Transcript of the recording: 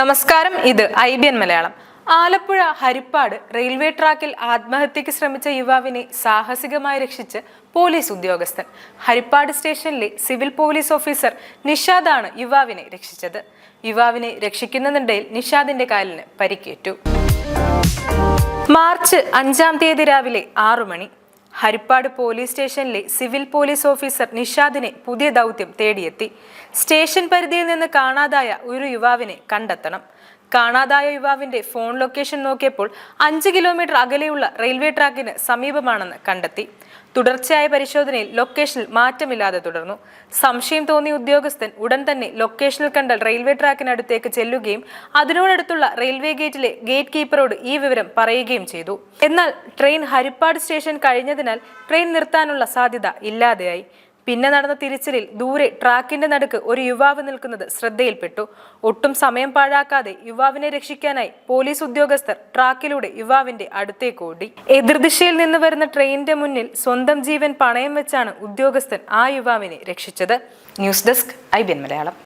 നമസ്കാരം, ഇത് IBN Malayalam. Alappuzha Harippad railway ട്രാക്കിൽ ആത്മഹത്യക്ക് ശ്രമിച്ച യുവാവിനെ സാഹസികമായി രക്ഷിച്ച് പോലീസ് ഉദ്യോഗസ്ഥൻ. ഹരിപ്പാട് സ്റ്റേഷനിലെ സിവിൽ പോലീസ് ഓഫീസർ നിഷാദാണ് യുവാവിനെ രക്ഷിച്ചത്. യുവാവിനെ രക്ഷിക്കുന്നതിനിടയിൽ നിഷാദിന്റെ കാലിന് പരിക്കേറ്റു. മാർച്ച് 5 രാവിലെ 6 മണി ഹരിപ്പാട് പോലീസ് സ്റ്റേഷനിലെ സിവിൽ പോലീസ് ഓഫീസർ നിഷാദിനെ പുതിയ ദൗത്യം തേടിയെത്തി. സ്റ്റേഷൻ പരിധിയിൽ നിന്ന് കാണാതായ ഒരു യുവാവിനെ കണ്ടെത്തണം. കാണാതായ യുവാവിന്റെ ഫോൺ ലൊക്കേഷൻ നോക്കിയപ്പോൾ 5 കിലോമീറ്റർ അകലെയുള്ള റെയിൽവേ ട്രാക്കിന് സമീപമാണെന്ന് കണ്ടെത്തി. തുടർച്ചയായ പരിശോധനയിൽ ലൊക്കേഷനിൽ മാറ്റമില്ലാതെ തുടർന്നു. സംശയം തോന്നിയ ഉദ്യോഗസ്ഥൻ ഉടൻ തന്നെ ലൊക്കേഷനിൽ കണ്ട റെയിൽവേ ട്രാക്കിനടുത്തേക്ക് ചെല്ലുകയും അതിനോടടുത്തുള്ള റെയിൽവേ ഗേറ്റിലെ ഗേറ്റ് കീപ്പറോട് ഈ വിവരം പറയുകയും ചെയ്തു. എന്നാൽ ട്രെയിൻ ഹരിപ്പാട് സ്റ്റേഷൻ കഴിഞ്ഞതിനാൽ ട്രെയിൻ നിർത്താനുള്ള സാധ്യത ഇല്ലാതെയായി. പിന്നെ നടന്ന തിരച്ചിലിൽ ദൂരെ ട്രാക്കിന്റെ നടുക്ക് ഒരു യുവാവ് നിൽക്കുന്നത് ശ്രദ്ധയിൽപ്പെട്ടു. ഒട്ടും സമയം പാഴാക്കാതെ യുവാവിനെ രക്ഷിക്കാനായി പോലീസ് ഉദ്യോഗസ്ഥർ ട്രാക്കിലൂടെ യുവാവിന്റെ അടുത്തേക്ക് ഓടി. എതിർദിശയിൽ നിന്ന് വരുന്ന ട്രെയിനിന്റെ മുന്നിൽ സ്വന്തം ജീവൻ പണയം വെച്ചാണ് ഉദ്യോഗസ്ഥൻ ആ യുവാവിനെ രക്ഷിച്ചത്. News desk IBN Malayalam.